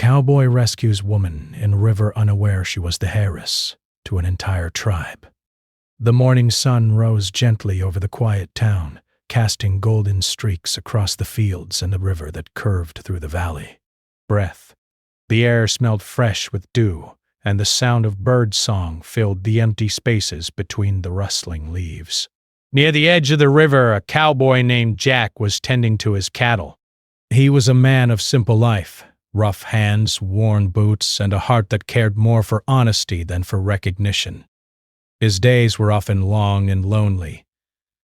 Cowboy rescues woman in river unaware she was the Heiress to an entire tribe. The morning sun rose gently over the quiet town, casting golden streaks across the fields and the river that curved through the valley. Breath. The air smelled fresh with dew, and the sound of bird song filled the empty spaces between the rustling leaves. Near the edge of the river, a cowboy named Jack was tending to his cattle. He was a man of simple life, rough hands, worn boots, and a heart that cared more for honesty than for recognition. His days were often long and lonely,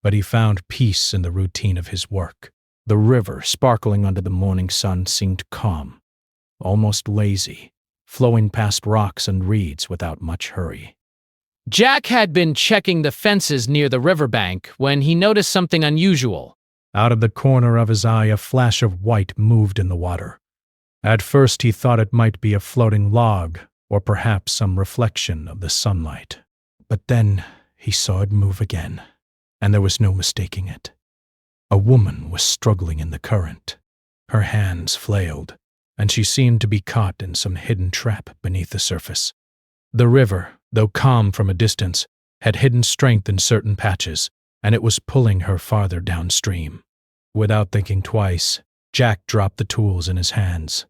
but he found peace in the routine of his work. The river, sparkling under the morning sun, seemed calm, almost lazy, flowing past rocks and reeds without much hurry. Jack had been checking the fences near the riverbank when he noticed something unusual. Out of the corner of his eye, a flash of white moved in the water. At first he thought it might be a floating log, or perhaps some reflection of the sunlight. But then he saw it move again, and there was no mistaking it. A woman was struggling in the current. Her hands flailed, and she seemed to be caught in some hidden trap beneath the surface. The river, though calm from a distance, had hidden strength in certain patches, and it was pulling her farther downstream. Without thinking twice, Jack dropped the tools in his hands.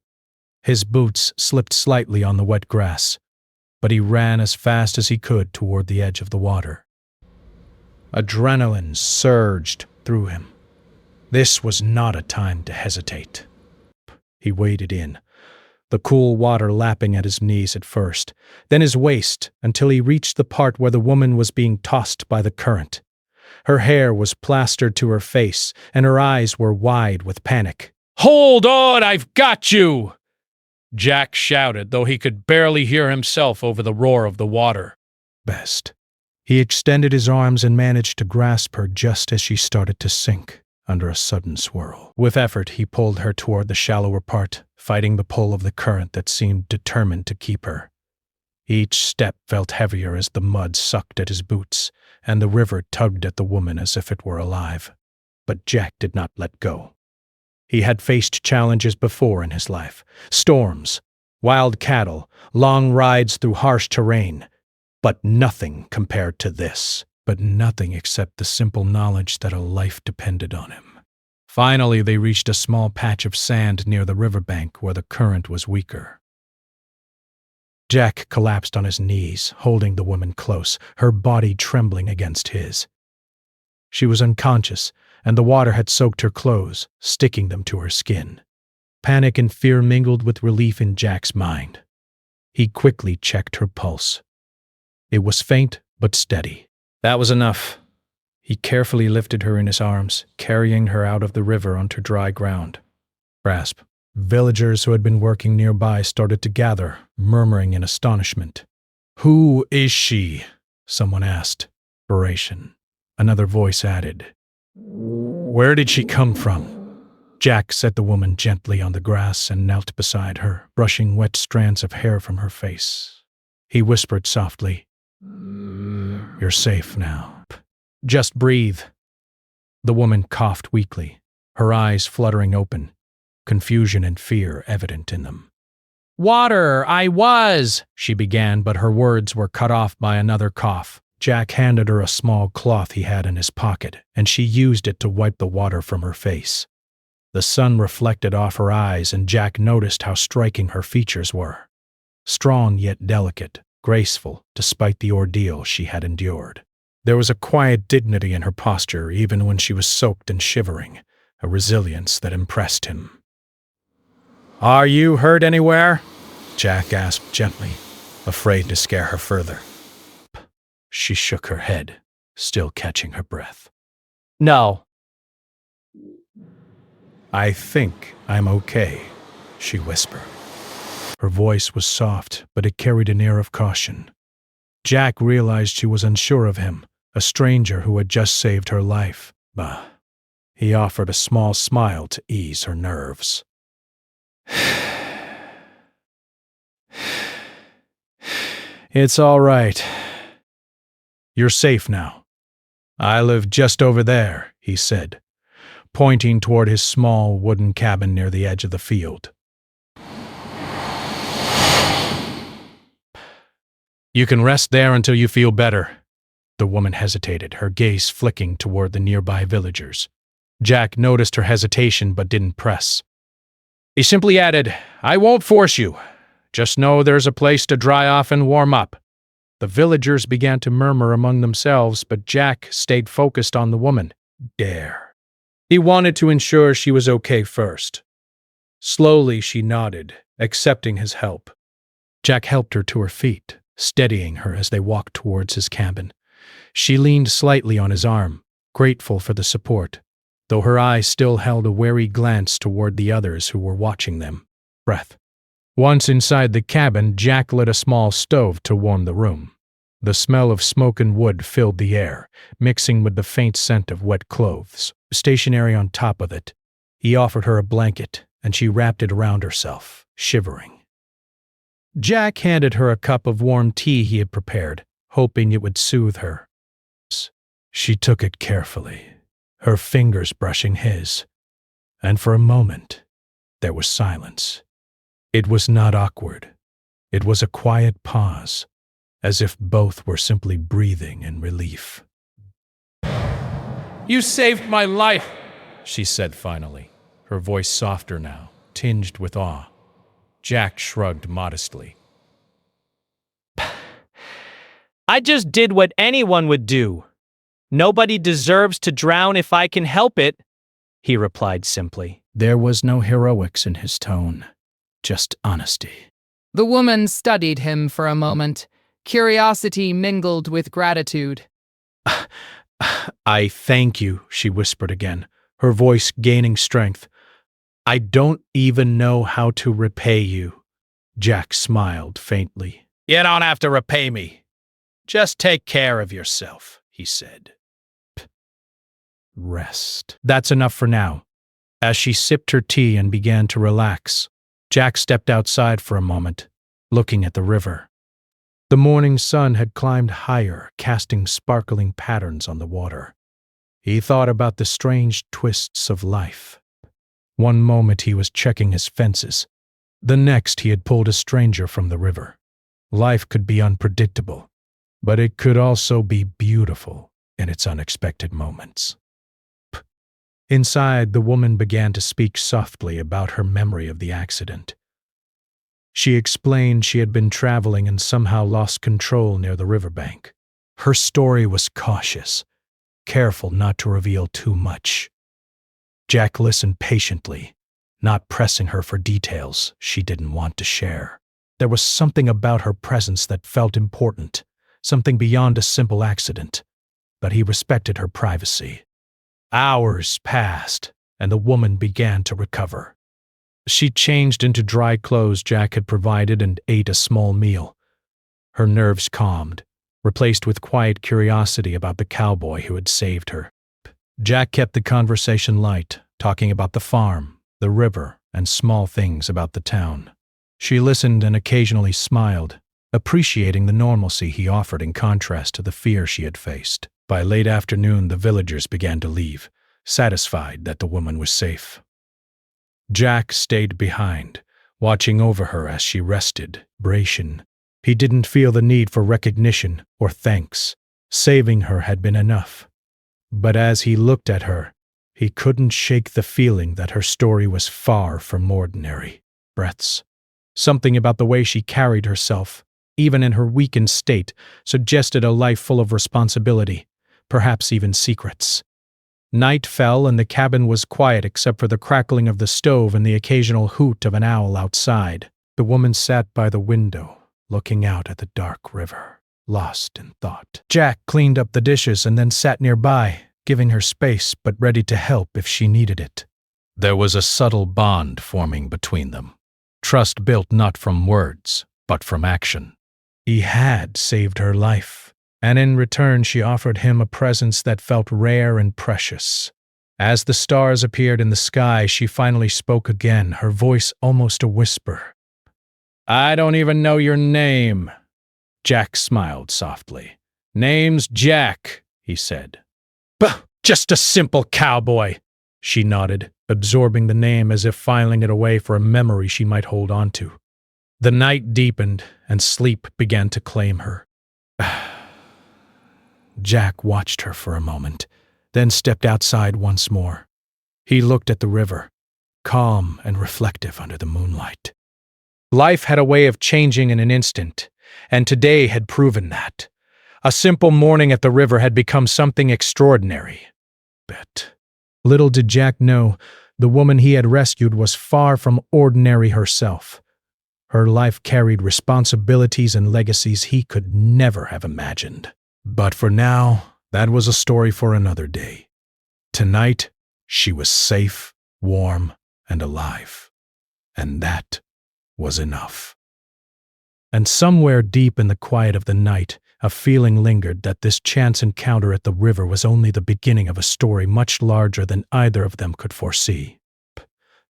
His boots slipped slightly on the wet grass, but he ran as fast as he could toward the edge of the water. Adrenaline surged through him. This was not a time to hesitate. He waded in, the cool water lapping at his knees at first, then his waist, until he reached the part where the woman was being tossed by the current. Her hair was plastered to her face, and her eyes were wide with panic. "Hold on, I've got you!" Jack shouted, though he could barely hear himself over the roar of the water. Best. He extended his arms and managed to grasp her just as she started to sink under a sudden swirl. With effort, he pulled her toward the shallower part, fighting the pull of the current that seemed determined to keep her. Each step felt heavier as the mud sucked at his boots, and the river tugged at the woman as if it were alive. But Jack did not let go. He had faced challenges before in his life: storms, wild cattle, long rides through harsh terrain. But nothing compared to this. But nothing except the simple knowledge that a life depended on him. Finally, they reached a small patch of sand near the riverbank where the current was weaker. Jack collapsed on his knees, holding the woman close, her body trembling against his. She was unconscious, and the water had soaked her clothes, sticking them to her skin. Panic and fear mingled with relief in Jack's mind. He quickly checked her pulse. It was faint but steady. That was enough. He carefully lifted her in his arms, carrying her out of the river onto dry ground. Grasp. Villagers who had been working nearby started to gather, murmuring in astonishment. "Who is she?" someone asked. Narration. Another voice added. "Where did she come from?" Jack set the woman gently on the grass and knelt beside her, brushing wet strands of hair from her face. He whispered softly, "You're safe now. Just breathe." The woman coughed weakly, her eyes fluttering open, confusion and fear evident in them. "Water, I was," she began, but her words were cut off by another cough. Jack handed her a small cloth he had in his pocket, and she used it to wipe the water from her face. The sun reflected off her eyes, and Jack noticed how striking her features were. Strong yet delicate, graceful despite the ordeal she had endured. There was a quiet dignity in her posture even when she was soaked and shivering, a resilience that impressed him. "Are you hurt anywhere?" Jack asked gently, afraid to scare her further. She shook her head, still catching her breath. "No." "I think I'm okay," she whispered. Her voice was soft, but it carried an air of caution. Jack realized she was unsure of him, a stranger who had just saved her life. But he offered a small smile to ease her nerves. "It's all right. You're safe now. I live just over there," he said, pointing toward his small wooden cabin near the edge of the field. You can rest there until you feel better. The woman hesitated, her gaze flicking toward the nearby villagers. Jack noticed her hesitation but didn't press. He simply added, I won't force you. Just know there's a place to dry off and warm up. The villagers began to murmur among themselves, but Jack stayed focused on the woman. Dare. He wanted to ensure she was okay first. Slowly she nodded, accepting his help. Jack helped her to her feet, steadying her as they walked towards his cabin. She leaned slightly on his arm, grateful for the support, though her eyes still held a wary glance toward the others who were watching them. Breath. Once inside the cabin, Jack lit a small stove to warm the room. The smell of smoke and wood filled the air, mixing with the faint scent of wet clothes. Stationary on top of it, he offered her a blanket, and she wrapped it around herself, shivering. Jack handed her a cup of warm tea he had prepared, hoping it would soothe her. She took it carefully, her fingers brushing his, and for a moment, there was silence. It was not awkward. It was a quiet pause, as if both were simply breathing in relief. You saved my life, she said finally, her voice softer now, tinged with awe. Jack shrugged modestly. I just did what anyone would do. Nobody deserves to drown if I can help it, he replied simply. There was no heroics in his tone, just honesty. The woman studied him for a moment, curiosity mingled with gratitude. I thank you, she whispered again, her voice gaining strength. I don't even know how to repay you. Jack smiled faintly. You don't have to repay me. Just take care of yourself, he said. Rest. That's enough for now. As she sipped her tea and began to relax, Jack stepped outside for a moment, looking at the river. The morning sun had climbed higher, casting sparkling patterns on the water. He thought about the strange twists of life. One moment he was checking his fences. The next he had pulled a stranger from the river. Life could be unpredictable, but it could also be beautiful in its unexpected moments. Inside, the woman began to speak softly about her memory of the accident. She explained she had been traveling and somehow lost control near the riverbank. Her story was cautious, careful not to reveal too much. Jack listened patiently, not pressing her for details she didn't want to share. There was something about her presence that felt important, something beyond a simple accident, but he respected her privacy. Hours passed, and the woman began to recover. She changed into dry clothes Jack had provided and ate a small meal. Her nerves calmed, replaced with quiet curiosity about the cowboy who had saved her. Jack kept the conversation light, talking about the farm, the river, and small things about the town. She listened and occasionally smiled, appreciating the normalcy he offered in contrast to the fear she had faced. By late afternoon, the villagers began to leave, satisfied that the woman was safe. Jack stayed behind, watching over her as she rested, bracing. He didn't feel the need for recognition or thanks. Saving her had been enough. But as he looked at her, he couldn't shake the feeling that her story was far from ordinary. Breaths. Something about the way she carried herself, even in her weakened state, suggested a life full of responsibility, perhaps even secrets. Night fell and the cabin was quiet except for the crackling of the stove and the occasional hoot of an owl outside. The woman sat by the window, looking out at the dark river, lost in thought. Jack cleaned up the dishes and then sat nearby, giving her space but ready to help if she needed it. There was a subtle bond forming between them, trust built not from words, but from action. He had saved her life, and in return she offered him a presence that felt rare and precious. As the stars appeared in the sky, she finally spoke again, her voice almost a whisper. I don't even know your name. Jack smiled softly. Name's Jack, he said. Just a simple cowboy, she nodded, absorbing the name as if filing it away for a memory she might hold on to. The night deepened, and sleep began to claim her. Jack watched her for a moment, then stepped outside once more. He looked at the river, calm and reflective under the moonlight. Life had a way of changing in an instant, and today had proven that. A simple morning at the river had become something extraordinary. But little did Jack know, the woman he had rescued was far from ordinary herself. Her life carried responsibilities and legacies he could never have imagined. But for now, that was a story for another day. Tonight, she was safe, warm, and alive. And that was enough. And somewhere deep in the quiet of the night, a feeling lingered that this chance encounter at the river was only the beginning of a story much larger than either of them could foresee.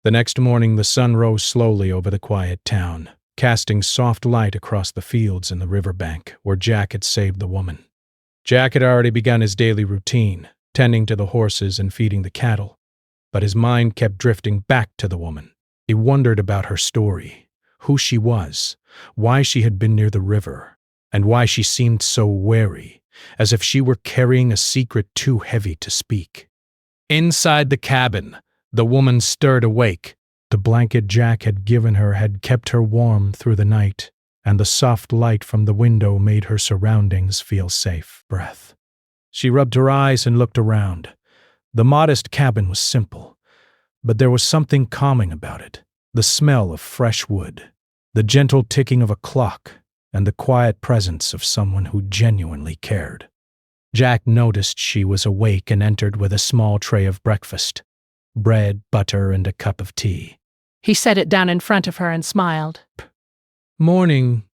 The next morning, the sun rose slowly over the quiet town, casting soft light across the fields and the riverbank where Jack had saved the woman. Jack had already begun his daily routine, tending to the horses and feeding the cattle, but his mind kept drifting back to the woman. He wondered about her story, who she was, why she had been near the river, and why she seemed so wary, as if she were carrying a secret too heavy to speak. Inside the cabin, the woman stirred awake. The blanket Jack had given her had kept her warm through the night, and the soft light from the window made her surroundings feel safe. Breath. She rubbed her eyes and looked around. The modest cabin was simple, but there was something calming about it. The smell of fresh wood, the gentle ticking of a clock, and the quiet presence of someone who genuinely cared. Jack noticed she was awake and entered with a small tray of breakfast. Bread, butter, and a cup of tea. He set it down in front of her and smiled. "Morning,"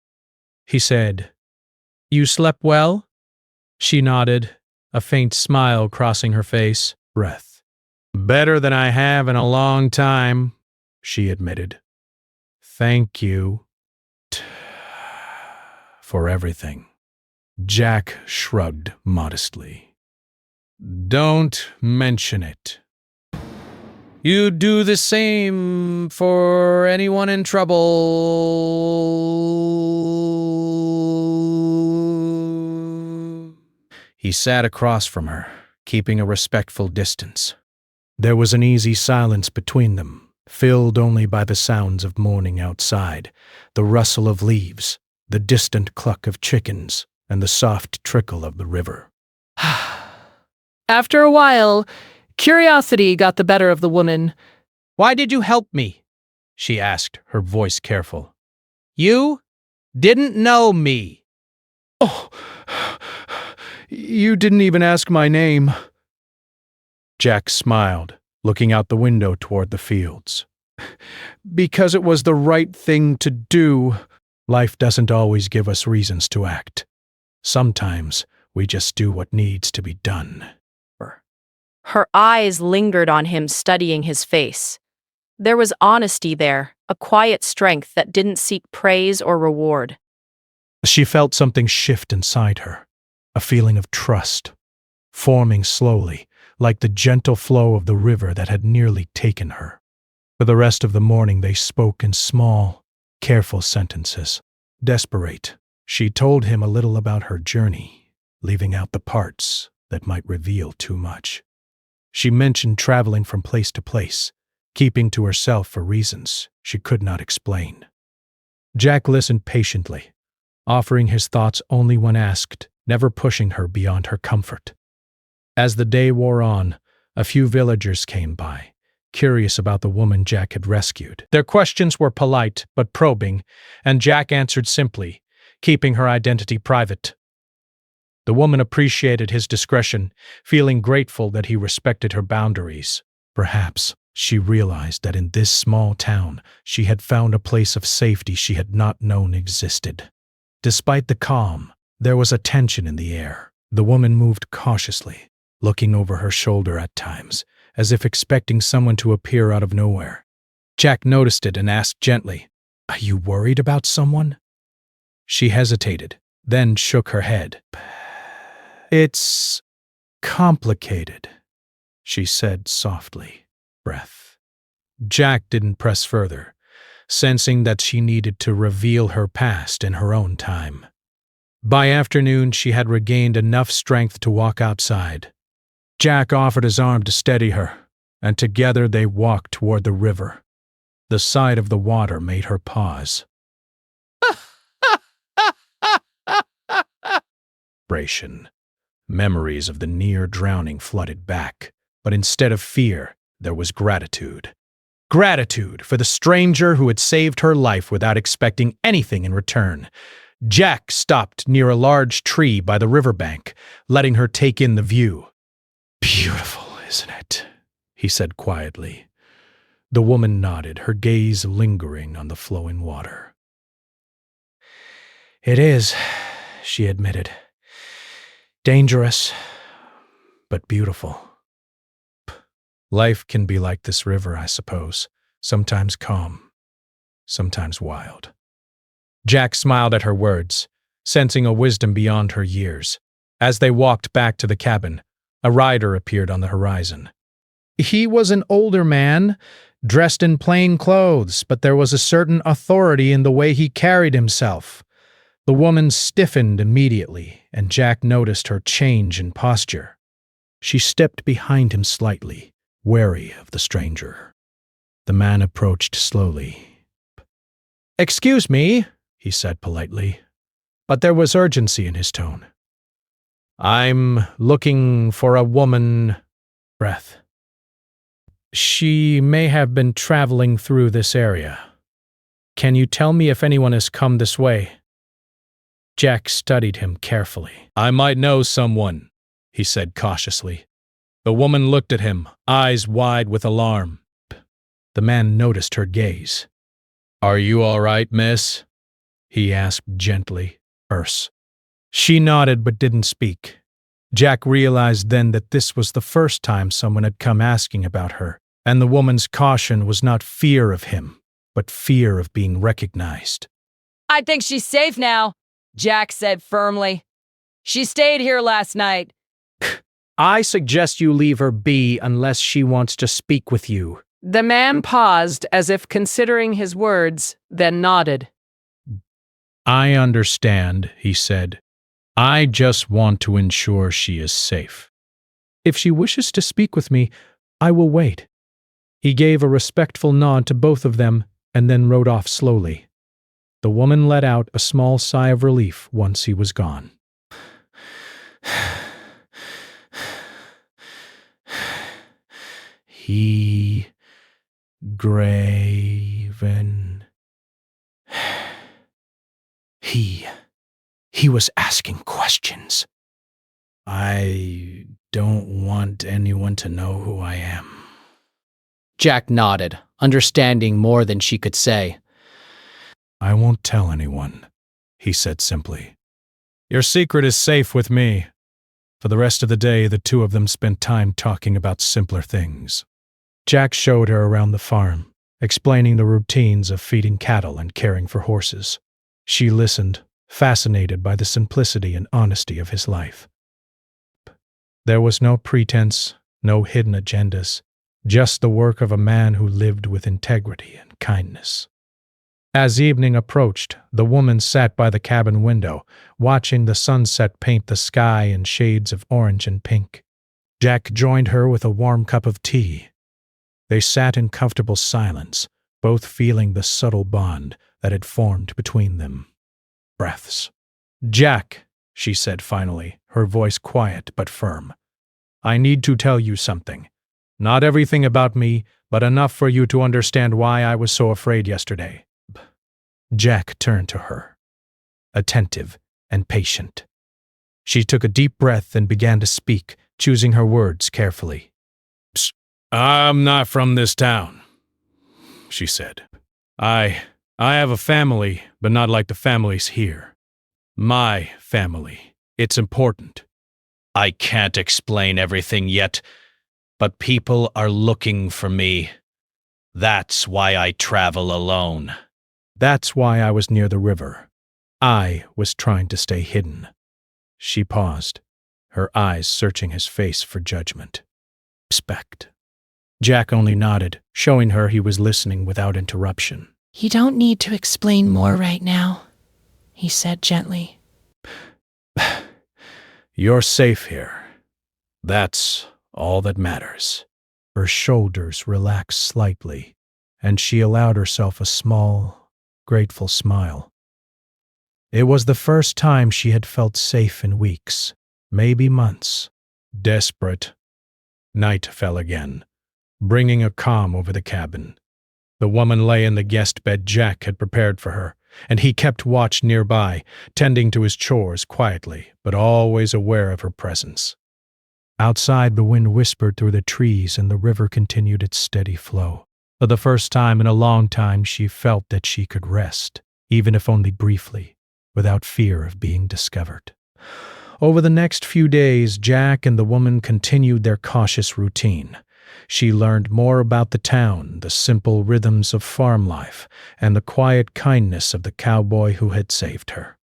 he said. "You slept well?" She nodded, a faint smile crossing her face. Breath. "Better than I have in a long time," she admitted. "Thank you for everything." Jack shrugged modestly. "Don't mention it. You do the same for anyone in trouble." He sat across from her, keeping a respectful distance. There was an easy silence between them, filled only by the sounds of morning outside, the rustle of leaves, the distant cluck of chickens, and the soft trickle of the river. After a while, curiosity got the better of the woman. "Why did you help me?" she asked, her voice careful. "You didn't know me." "Oh, you didn't even ask my name." Jack smiled, looking out the window toward the fields. "Because it was the right thing to do. Life doesn't always give us reasons to act. Sometimes we just do what needs to be done." Her eyes lingered on him, studying his face. There was honesty there, a quiet strength that didn't seek praise or reward. She felt something shift inside her, a feeling of trust, forming slowly, like the gentle flow of the river that had nearly taken her. For the rest of the morning they spoke in small, careful sentences. Desperate, she told him a little about her journey, leaving out the parts that might reveal too much. She mentioned traveling from place to place, keeping to herself for reasons she could not explain. Jack listened patiently, offering his thoughts only when asked, never pushing her beyond her comfort. As the day wore on, a few villagers came by, curious about the woman Jack had rescued. Their questions were polite but probing, and Jack answered simply, keeping her identity private. The woman appreciated his discretion, feeling grateful that he respected her boundaries. Perhaps she realized that in this small town she had found a place of safety she had not known existed. Despite the calm, there was a tension in the air. The woman moved cautiously, looking over her shoulder at times, as if expecting someone to appear out of nowhere. Jack noticed it and asked gently, "Are you worried about someone?" She hesitated, then shook her head. "It's complicated," she said softly. Breath. Jack didn't press further, sensing that she needed to reveal her past in her own time. By afternoon, she had regained enough strength to walk outside. Jack offered his arm to steady her, and together they walked toward the river. The sight of the water made her pause. Memories of the near drowning flooded back, but instead of fear, there was gratitude. Gratitude for the stranger who had saved her life without expecting anything in return. Jack stopped near a large tree by the riverbank, letting her take in the view. "Beautiful, isn't it?" he said quietly. The woman nodded, her gaze lingering on the flowing water. "It is," she admitted. "Dangerous, but beautiful. Life can be like this river, I suppose, sometimes calm, sometimes wild." Jack smiled at her words, sensing a wisdom beyond her years. As they walked back to the cabin, a rider appeared on the horizon. He was an older man, dressed in plain clothes, but there was a certain authority in the way he carried himself. The woman stiffened immediately, and Jack noticed her change in posture. She stepped behind him slightly, wary of the stranger. The man approached slowly. "Excuse me," he said politely, but there was urgency in his tone. "I'm looking for a woman." Breath. "She may have been traveling through this area. Can you tell me if anyone has come this way?" Jack studied him carefully. "I might know someone," he said cautiously. The woman looked at him, eyes wide with alarm. The man noticed her gaze. "Are you all right, miss?" he asked gently, terse. She nodded but didn't speak. Jack realized then that this was the first time someone had come asking about her, and the woman's caution was not fear of him, but fear of being recognized. "I think she's safe now," Jack said firmly. "She stayed here last night." "I suggest you leave her be unless she wants to speak with you." The man paused as if considering his words, then nodded. "I understand," he said. "I just want to ensure she is safe. If she wishes to speak with me, I will wait." He gave a respectful nod to both of them and then rode off slowly. The woman let out a small sigh of relief once he was gone. He graven. He was asking questions. "I don't want anyone to know who I am." Jack nodded, understanding more than she could say. "I won't tell anyone," he said simply. "Your secret is safe with me." For the rest of the day, the two of them spent time talking about simpler things. Jack showed her around the farm, explaining the routines of feeding cattle and caring for horses. She listened, fascinated by the simplicity and honesty of his life. There was no pretense, no hidden agendas, just the work of a man who lived with integrity and kindness. As evening approached, the woman sat by the cabin window, watching the sunset paint the sky in shades of orange and pink. Jack joined her with a warm cup of tea. They sat in comfortable silence, both feeling the subtle bond that had formed between them. Breaths. "Jack," she said finally, her voice quiet but firm. "I need to tell you something. Not everything about me, but enough for you to understand why I was so afraid yesterday." Jack turned to her, attentive and patient. She took a deep breath and began to speak, choosing her words carefully. "I'm not from this town," she said. I have a family, but not like the families here. My family. It's important. I can't explain everything yet, but people are looking for me. That's why I travel alone. That's why I was near the river. I was trying to stay hidden." She paused, her eyes searching his face for judgment. "Respect." Jack only nodded, showing her he was listening without interruption. You don't need to explain more right now, he said gently. You're safe here. That's all that matters. Her shoulders relaxed slightly, and she allowed herself a small, grateful smile. It was the first time she had felt safe in weeks, maybe months. Desperate, night fell again, bringing a calm over the cabin. The woman lay in the guest bed Jack had prepared for her, and he kept watch nearby, tending to his chores quietly, but always aware of her presence. Outside, the wind whispered through the trees and the river continued its steady flow. For the first time in a long time, she felt that she could rest, even if only briefly, without fear of being discovered. Over the next few days, Jack and the woman continued their cautious routine. She learned more about the town, the simple rhythms of farm life, and the quiet kindness of the cowboy who had saved her.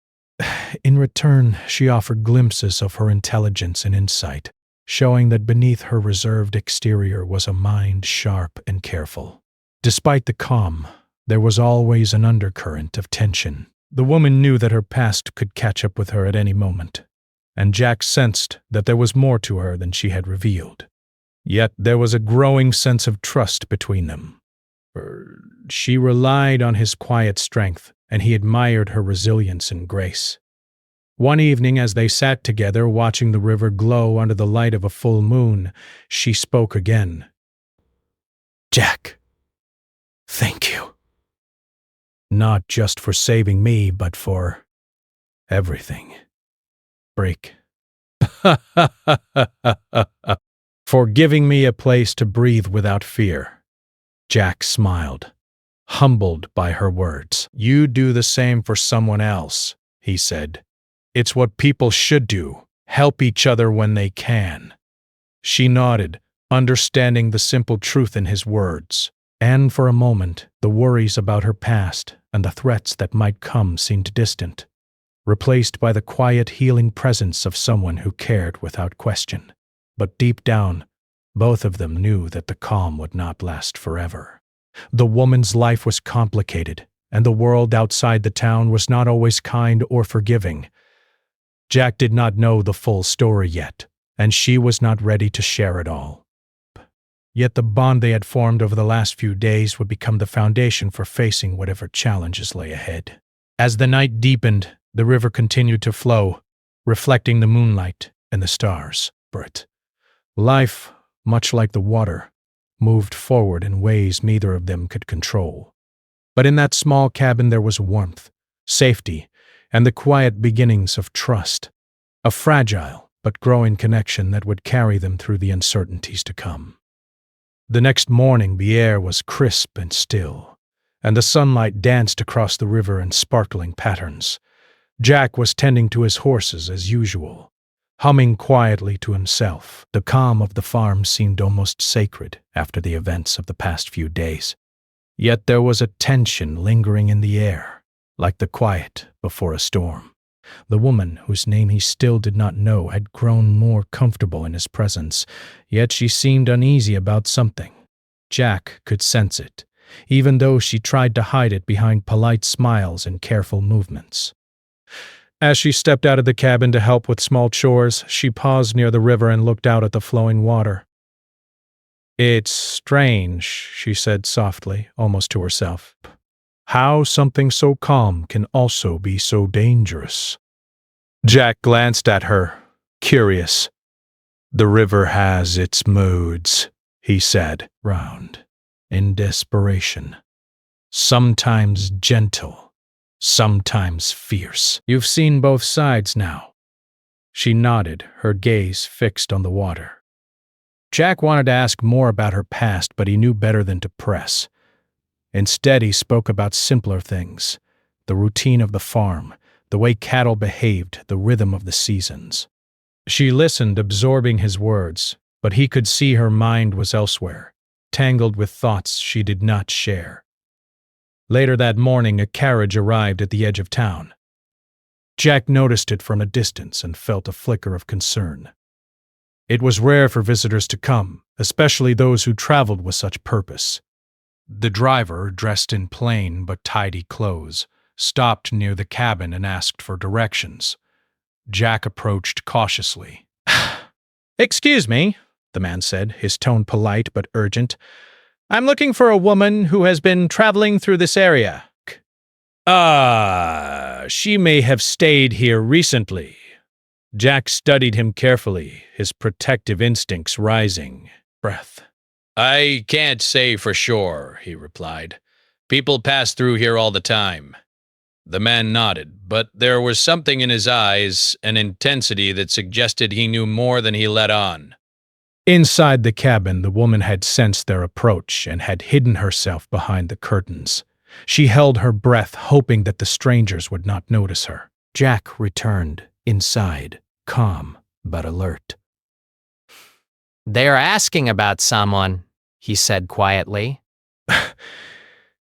In return, she offered glimpses of her intelligence and insight, showing that beneath her reserved exterior was a mind sharp and careful. Despite the calm, there was always an undercurrent of tension. The woman knew that her past could catch up with her at any moment, and Jack sensed that there was more to her than she had revealed. Yet there was a growing sense of trust between them. She relied on his quiet strength, and he admired her resilience and grace. One evening, as they sat together watching the river glow under the light of a full moon, she spoke again. "Jack, thank you. Not just for saving me, but for everything. Break. For giving me a place to breathe without fear." Jack smiled, humbled by her words. "You do the same for someone else," he said. "It's what people should do, help each other when they can." She nodded, understanding the simple truth in his words. And for a moment, the worries about her past and the threats that might come seemed distant, replaced by the quiet, healing presence of someone who cared without question. But deep down, both of them knew that the calm would not last forever. The woman's life was complicated, and the world outside the town was not always kind or forgiving. Jack did not know the full story yet, and she was not ready to share it all. Yet the bond they had formed over the last few days would become the foundation for facing whatever challenges lay ahead. As the night deepened, the river continued to flow, reflecting the moonlight and the stars. Life, much like the water, moved forward in ways neither of them could control. But in that small cabin there was warmth, safety, and the quiet beginnings of trust, a fragile but growing connection that would carry them through the uncertainties to come. The next morning the air was crisp and still, and the sunlight danced across the river in sparkling patterns. Jack was tending to his horses as usual, humming quietly to himself. The calm of the farm seemed almost sacred after the events of the past few days. Yet there was a tension lingering in the air, like the quiet before a storm. The woman, whose name he still did not know, had grown more comfortable in his presence, yet she seemed uneasy about something. Jack could sense it, even though she tried to hide it behind polite smiles and careful movements. As she stepped out of the cabin to help with small chores, she paused near the river and looked out at the flowing water. "It's strange," she said softly, almost to herself, "how something so calm can also be so dangerous." Jack glanced at her, curious. "The river has its moods," he said, round, in desperation. "Sometimes gentle, sometimes fierce. You've seen both sides now." She nodded, her gaze fixed on the water. Jack wanted to ask more about her past, but he knew better than to press. Instead, he spoke about simpler things, the routine of the farm, the way cattle behaved, the rhythm of the seasons. She listened, absorbing his words, but he could see her mind was elsewhere, tangled with thoughts she did not share. Later that morning, a carriage arrived at the edge of town. Jack noticed it from a distance and felt a flicker of concern. It was rare for visitors to come, especially those who traveled with such purpose. The driver, dressed in plain but tidy clothes, stopped near the cabin and asked for directions. Jack approached cautiously. Excuse me, the man said, his tone polite but urgent. I'm looking for a woman who has been traveling through this area. She may have stayed here recently. Jack studied him carefully, his protective instincts rising. Breath. I can't say for sure, he replied. People pass through here all the time. The man nodded, but there was something in his eyes, an intensity that suggested he knew more than he let on. Inside the cabin, the woman had sensed their approach and had hidden herself behind the curtains. She held her breath, hoping that the strangers would not notice her. Jack returned inside, calm but alert. They're asking about someone, he said quietly.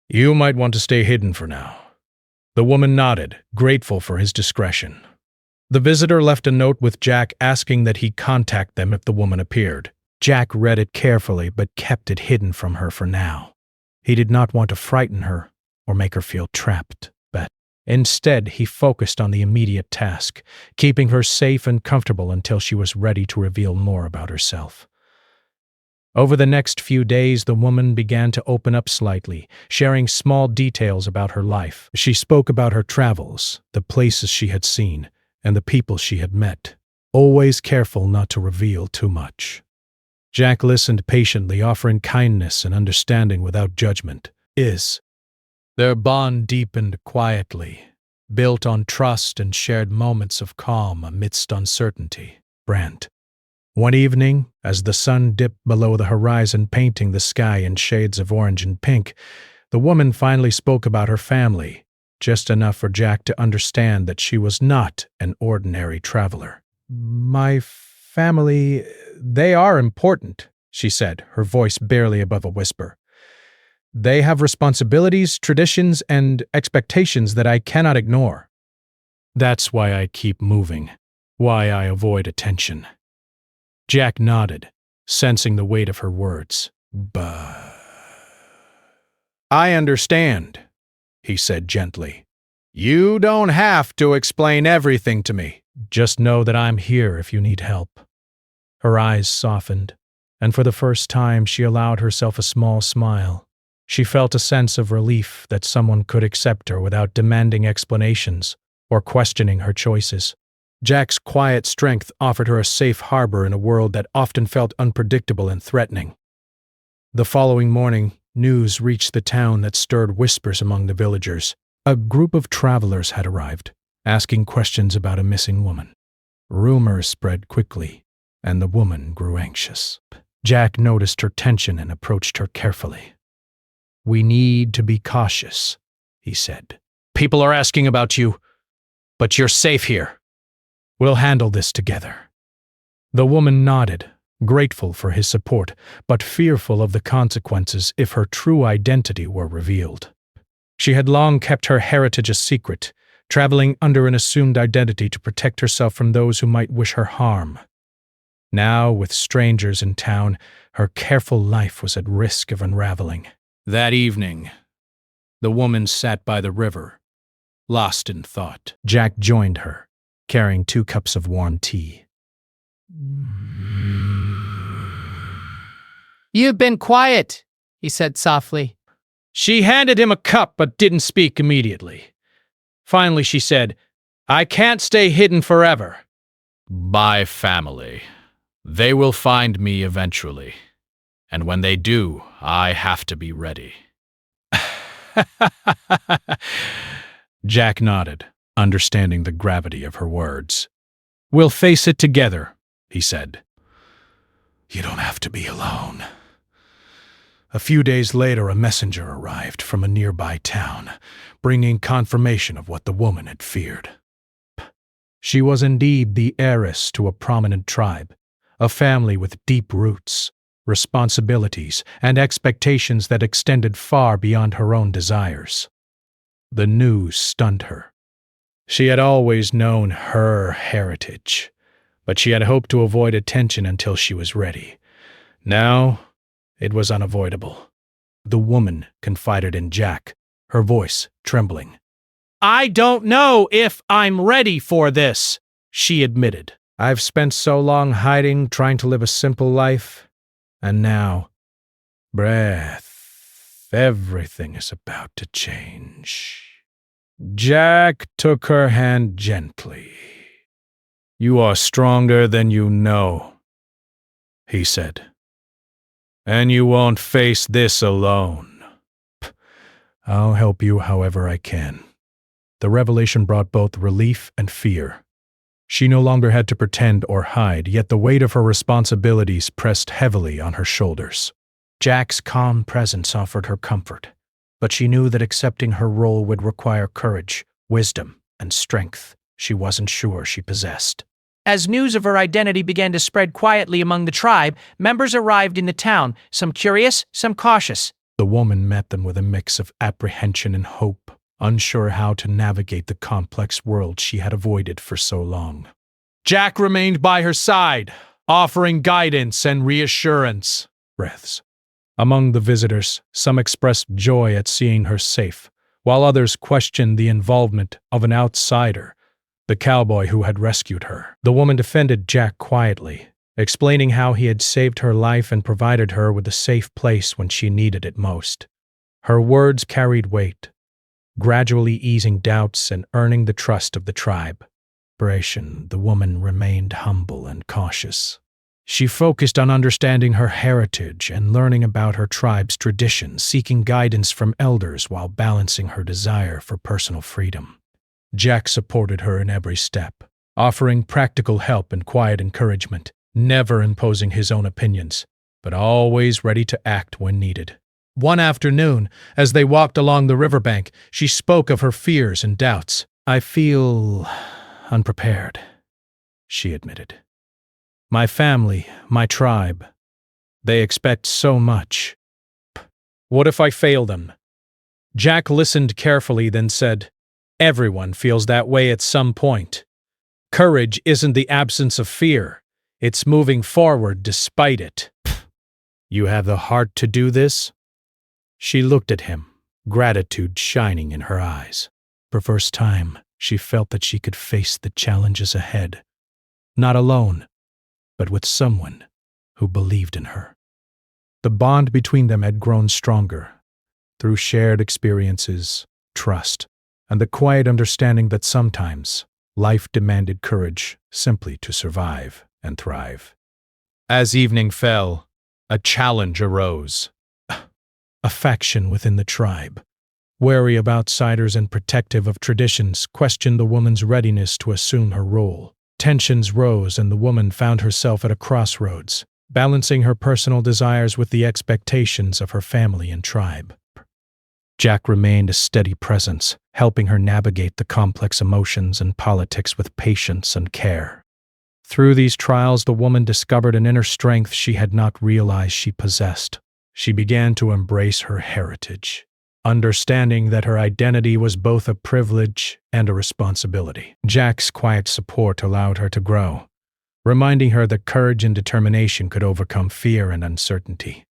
You might want to stay hidden for now. The woman nodded, grateful for his discretion. The visitor left a note with Jack asking that he contact them if the woman appeared. Jack read it carefully but kept it hidden from her for now. He did not want to frighten her or make her feel trapped, but instead he focused on the immediate task, keeping her safe and comfortable until she was ready to reveal more about herself. Over the next few days, the woman began to open up slightly, sharing small details about her life. She spoke about her travels, the places she had seen, and the people she had met, always careful not to reveal too much. Jack listened patiently, offering kindness and understanding without judgment. Their bond deepened quietly, built on trust and shared moments of calm amidst uncertainty. Brant. One evening, as the sun dipped below the horizon, painting the sky in shades of orange and pink, the woman finally spoke about her family, just enough for Jack to understand that she was not an ordinary traveler. My family, they are important, she said, her voice barely above a whisper. They have responsibilities, traditions, and expectations that I cannot ignore. That's why I keep moving, why I avoid attention. Jack nodded, sensing the weight of her words. I understand, he said gently. You don't have to explain everything to me. Just know that I'm here if you need help. Her eyes softened, and for the first time she allowed herself a small smile. She felt a sense of relief that someone could accept her without demanding explanations or questioning her choices. Jack's quiet strength offered her a safe harbor in a world that often felt unpredictable and threatening. The following morning, news reached the town that stirred whispers among the villagers. A group of travelers had arrived, asking questions about a missing woman. Rumors spread quickly, and the woman grew anxious. Jack noticed her tension and approached her carefully. We need to be cautious, he said. People are asking about you, but you're safe here. We'll handle this together. The woman nodded, grateful for his support, but fearful of the consequences if her true identity were revealed. She had long kept her heritage a secret, traveling under an assumed identity to protect herself from those who might wish her harm. Now, with strangers in town, her careful life was at risk of unraveling. That evening, the woman sat by the river, lost in thought. Jack joined her, carrying 2 cups of warm tea. You've been quiet, he said softly. She handed him a cup but didn't speak immediately. Finally she said, I can't stay hidden forever. My family. They will find me eventually. And when they do, I have to be ready. Jack nodded, understanding the gravity of her words. We'll face it together, he said. You don't have to be alone. A few days later, a messenger arrived from a nearby town, bringing confirmation of what the woman had feared. She was indeed the heiress to a prominent tribe, a family with deep roots, responsibilities, and expectations that extended far beyond her own desires. The news stunned her. She had always known her heritage, but she had hoped to avoid attention until she was ready. Now, it was unavoidable. The woman confided in Jack, her voice trembling. I don't know if I'm ready for this, she admitted. I've spent so long hiding, trying to live a simple life, and now, everything is about to change. Jack took her hand gently. You are stronger than you know, he said. And you won't face this alone. I'll help you however I can. The revelation brought both relief and fear. She no longer had to pretend or hide, yet the weight of her responsibilities pressed heavily on her shoulders. Jack's calm presence offered her comfort, but she knew that accepting her role would require courage, wisdom, and strength she wasn't sure she possessed. As news of her identity began to spread quietly among the tribe, members arrived in the town, some curious, some cautious. The woman met them with a mix of apprehension and hope, unsure how to navigate the complex world she had avoided for so long. Jack remained by her side, offering guidance and reassurance. Breaths. Among the visitors, some expressed joy at seeing her safe, while others questioned the involvement of an outsider, the cowboy who had rescued her. The woman defended Jack quietly, explaining how he had saved her life and provided her with a safe place when she needed it most. Her words carried weight, gradually easing doubts and earning the trust of the tribe. The woman remained humble and cautious. She focused on understanding her heritage and learning about her tribe's traditions, seeking guidance from elders while balancing her desire for personal freedom. Jack supported her in every step, offering practical help and quiet encouragement, never imposing his own opinions, but always ready to act when needed. One afternoon, as they walked along the riverbank, she spoke of her fears and doubts. I feel unprepared, she admitted. My family, my tribe, they expect so much. What if I fail them? Jack listened carefully, then said, Everyone feels that way at some point. Courage isn't the absence of fear. It's moving forward despite it. You have the heart to do this? She looked at him, gratitude shining in her eyes. For the first time, she felt that she could face the challenges ahead. Not alone, but with someone who believed in her. The bond between them had grown stronger through shared experiences, trust, and the quiet understanding that sometimes life demanded courage simply to survive and thrive. As evening fell, a challenge arose. A faction within the tribe, wary of outsiders and protective of traditions, questioned the woman's readiness to assume her role. Tensions rose and the woman found herself at a crossroads, balancing her personal desires with the expectations of her family and tribe. Jack remained a steady presence, helping her navigate the complex emotions and politics with patience and care. Through these trials, the woman discovered an inner strength she had not realized she possessed. She began to embrace her heritage, understanding that her identity was both a privilege and a responsibility. Jack's quiet support allowed her to grow, reminding her that courage and determination could overcome fear and uncertainty.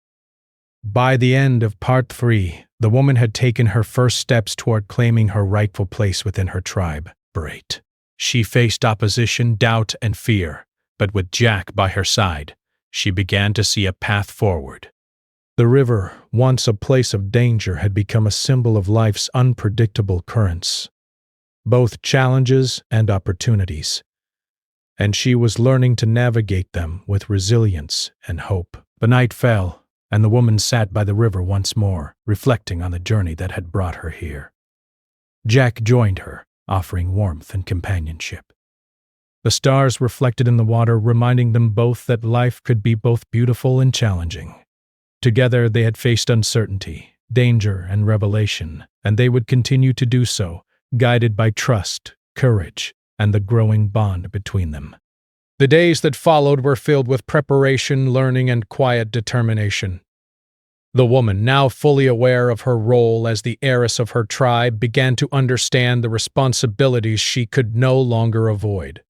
By the end of Part 3, the woman had taken her first steps toward claiming her rightful place within her tribe. She faced opposition, doubt, and fear, but with Jack by her side, she began to see a path forward. The river, once a place of danger, had become a symbol of life's unpredictable currents, both challenges and opportunities, and she was learning to navigate them with resilience and hope. The night fell, and the woman sat by the river once more, reflecting on the journey that had brought her here. Jack joined her, offering warmth and companionship. The stars reflected in the water, reminding them both that life could be both beautiful and challenging. Together they had faced uncertainty, danger, and revelation, and they would continue to do so, guided by trust, courage, and the growing bond between them. The days that followed were filled with preparation, learning, and quiet determination. The woman, now fully aware of her role as the heiress of her tribe, began to understand the responsibilities she could no longer avoid.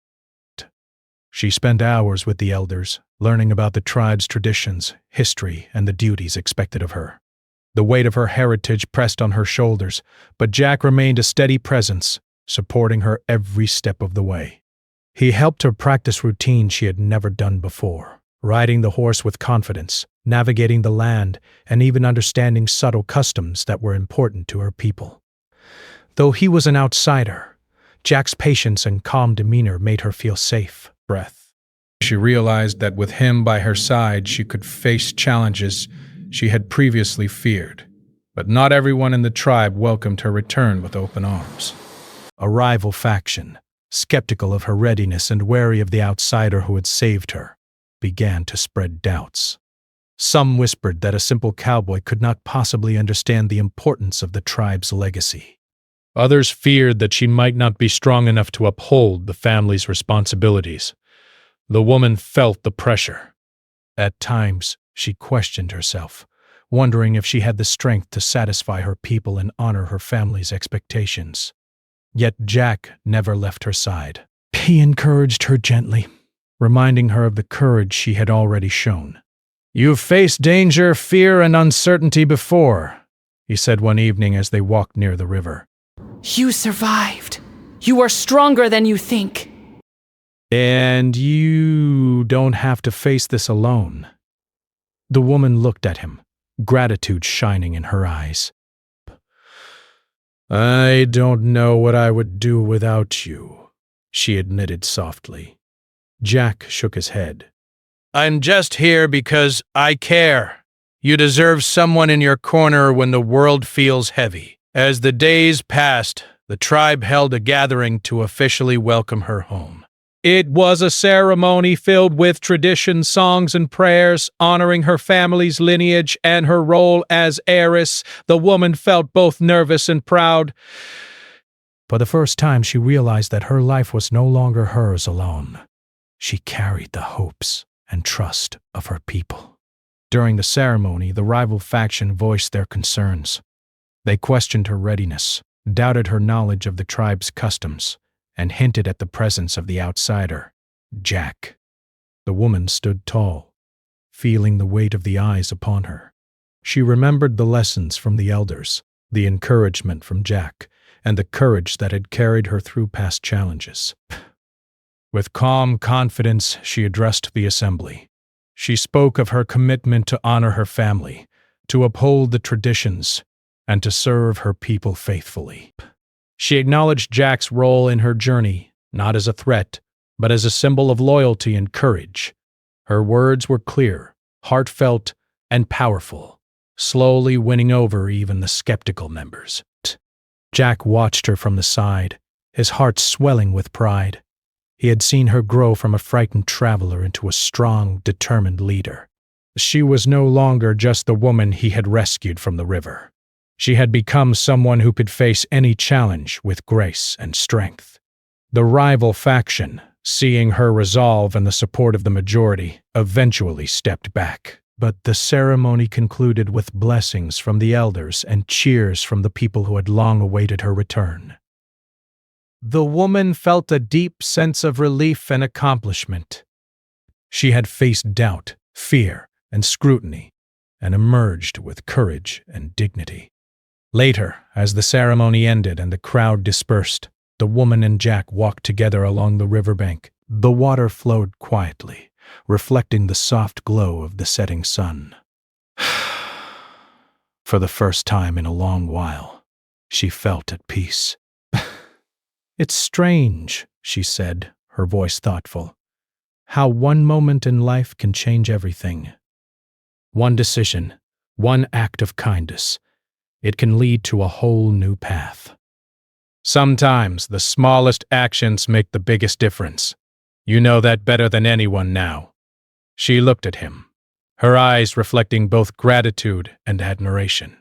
She spent hours with the elders, learning about the tribe's traditions, history, and the duties expected of her. The weight of her heritage pressed on her shoulders, but Jack remained a steady presence, supporting her every step of the way. He helped her practice routines she had never done before, riding the horse with confidence, navigating the land, and even understanding subtle customs that were important to her people. Though he was an outsider, Jack's patience and calm demeanor made her feel safe. She realized that with him by her side, she could face challenges she had previously feared. But not everyone in the tribe welcomed her return with open arms. A rival faction, skeptical of her readiness and wary of the outsider who had saved her, began to spread doubts. Some whispered that a simple cowboy could not possibly understand the importance of the tribe's legacy. Others feared that she might not be strong enough to uphold the family's responsibilities. The woman felt the pressure. At times, she questioned herself, wondering if she had the strength to satisfy her people and honor her family's expectations. Yet Jack never left her side. He encouraged her gently, reminding her of the courage she had already shown. "You've faced danger, fear, and uncertainty before," he said one evening as they walked near the river. You survived. You are stronger than you think. "And you don't have to face this alone." The woman looked at him, gratitude shining in her eyes. "I don't know what I would do without you," she admitted softly. Jack shook his head. "I'm just here because I care. You deserve someone in your corner when the world feels heavy." As the days passed, the tribe held a gathering to officially welcome her home. It was a ceremony filled with tradition, songs, and prayers, honoring her family's lineage and her role as heiress. The woman felt both nervous and proud. For the first time, she realized that her life was no longer hers alone. She carried the hopes and trust of her people. During the ceremony, the rival faction voiced their concerns. They questioned her readiness, doubted her knowledge of the tribe's customs, and hinted at the presence of the outsider, Jack. The woman stood tall, feeling the weight of the eyes upon her. She remembered the lessons from the elders, the encouragement from Jack, and the courage that had carried her through past challenges. With calm confidence, she addressed the assembly. She spoke of her commitment to honor her family, to uphold the traditions, and to serve her people faithfully. She acknowledged Jack's role in her journey, not as a threat, but as a symbol of loyalty and courage. Her words were clear, heartfelt, and powerful, slowly winning over even the skeptical members. Jack watched her from the side, his heart swelling with pride. He had seen her grow from a frightened traveler into a strong, determined leader. She was no longer just the woman he had rescued from the river. She had become someone who could face any challenge with grace and strength. The rival faction, seeing her resolve and the support of the majority, eventually stepped back. But the ceremony concluded with blessings from the elders and cheers from the people who had long awaited her return. The woman felt a deep sense of relief and accomplishment. She had faced doubt, fear, and scrutiny, and emerged with courage and dignity. Later, as the ceremony ended and the crowd dispersed, the woman and Jack walked together along the riverbank. The water flowed quietly, reflecting the soft glow of the setting sun. For the first time in a long while, she felt at peace. "It's strange," she said, her voice thoughtful, "how one moment in life can change everything. One decision, one act of kindness, it can lead to a whole new path. Sometimes the smallest actions make the biggest difference. You know that better than anyone now." She looked at him, her eyes reflecting both gratitude and admiration.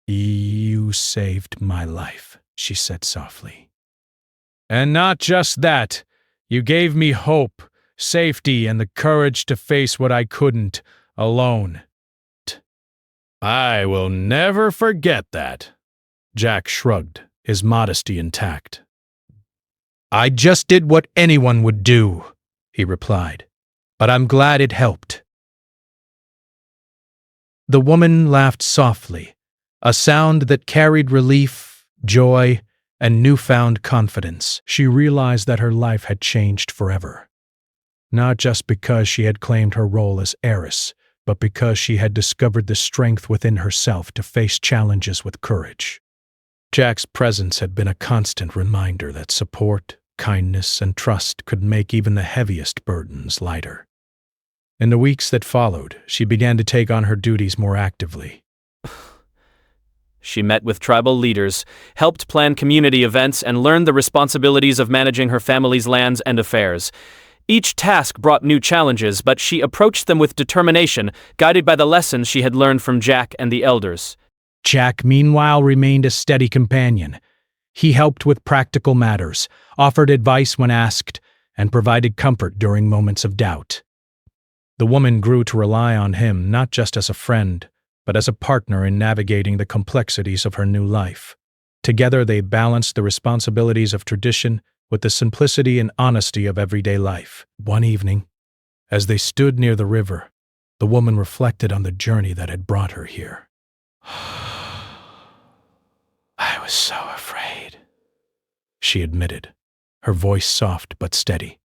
"You saved my life," she said softly. "And not just that, you gave me hope, safety, and the courage to face what I couldn't, alone." "I will never forget that." Jack shrugged, his modesty intact. "I just did what anyone would do," he replied, "but I'm glad it helped." The woman laughed softly, a sound that carried relief, joy, and newfound confidence. She realized that her life had changed forever. Not just because she had claimed her role as heiress, but because she had discovered the strength within herself to face challenges with courage. Jack's presence had been a constant reminder that support, kindness, and trust could make even the heaviest burdens lighter. In the weeks that followed, she began to take on her duties more actively. She met with tribal leaders, helped plan community events, and learned the responsibilities of managing her family's lands and affairs. Each task brought new challenges, but she approached them with determination, guided by the lessons she had learned from Jack and the elders. Jack, meanwhile, remained a steady companion. He helped with practical matters, offered advice when asked, and provided comfort during moments of doubt. The woman grew to rely on him not just as a friend, but as a partner in navigating the complexities of her new life. Together they balanced the responsibilities of tradition with the simplicity and honesty of everyday life. One evening, as they stood near the river, the woman reflected on the journey that had brought her here. I was so afraid, she admitted, her voice soft but steady.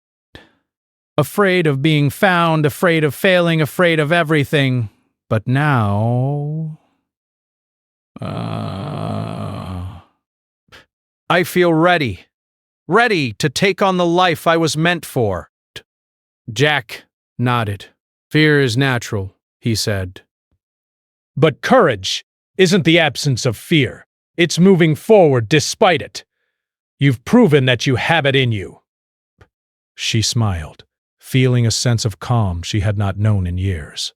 Afraid of being found, afraid of failing, afraid of everything. But now... I feel ready. Ready to take on the life I was meant for. Jack nodded. Fear is natural, he said. But courage isn't the absence of fear. It's moving forward despite it. You've proven that you have it in you. She smiled, feeling a sense of calm she had not known in years.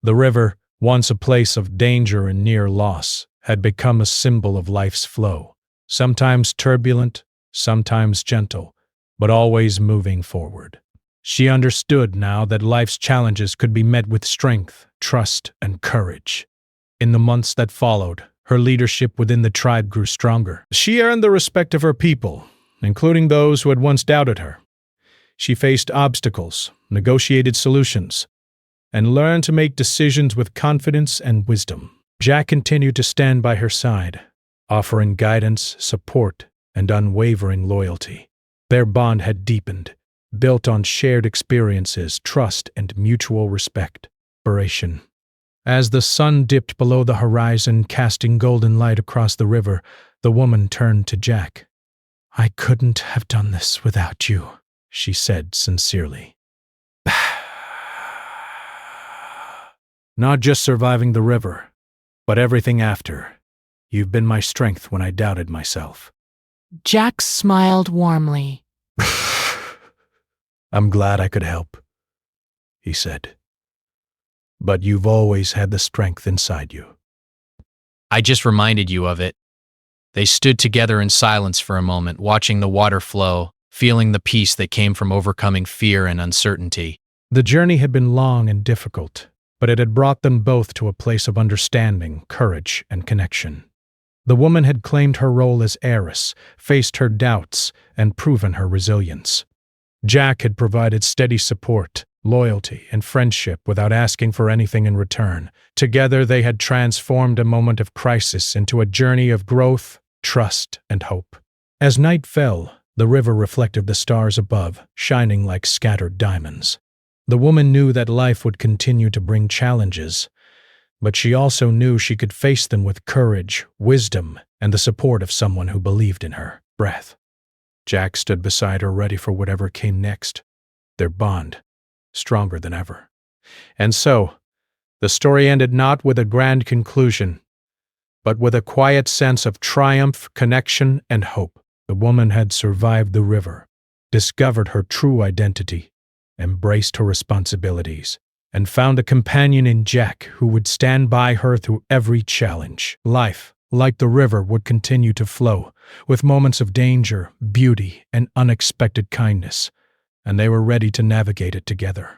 The river, once a place of danger and near loss, had become a symbol of life's flow, sometimes turbulent, sometimes gentle, but always moving forward. She understood now that life's challenges could be met with strength, trust, and courage. In the months that followed, her leadership within the tribe grew stronger. She earned the respect of her people, including those who had once doubted her. She faced obstacles, negotiated solutions, and learned to make decisions with confidence and wisdom. Jack continued to stand by her side, offering guidance, support, and unwavering loyalty. Their bond had deepened, built on shared experiences, trust, and mutual respect. Inspiration. As the sun dipped below the horizon, casting golden light across the river, the woman turned to Jack. I couldn't have done this without you, she said sincerely. Not just surviving the river, but everything after. You've been my strength when I doubted myself. Jack smiled warmly. I'm glad I could help, he said. But you've always had the strength inside you. I just reminded you of it. They stood together in silence for a moment, watching the water flow, feeling the peace that came from overcoming fear and uncertainty. The journey had been long and difficult, but it had brought them both to a place of understanding, courage, and connection. The woman had claimed her role as heiress, faced her doubts, and proven her resilience. Jack had provided steady support, loyalty, and friendship without asking for anything in return. Together they had transformed a moment of crisis into a journey of growth, trust, and hope. As night fell, the river reflected the stars above, shining like scattered diamonds. The woman knew that life would continue to bring challenges, but she also knew she could face them with courage, wisdom, and the support of someone who believed in her. Breath. Jack stood beside her, ready for whatever came next. Their bond, stronger than ever. And so, the story ended not with a grand conclusion, but with a quiet sense of triumph, connection, and hope. The woman had survived the river, discovered her true identity, embraced her responsibilities, and found a companion in Jack who would stand by her through every challenge. Life, like the river, would continue to flow, with moments of danger, beauty, and unexpected kindness, and they were ready to navigate it together.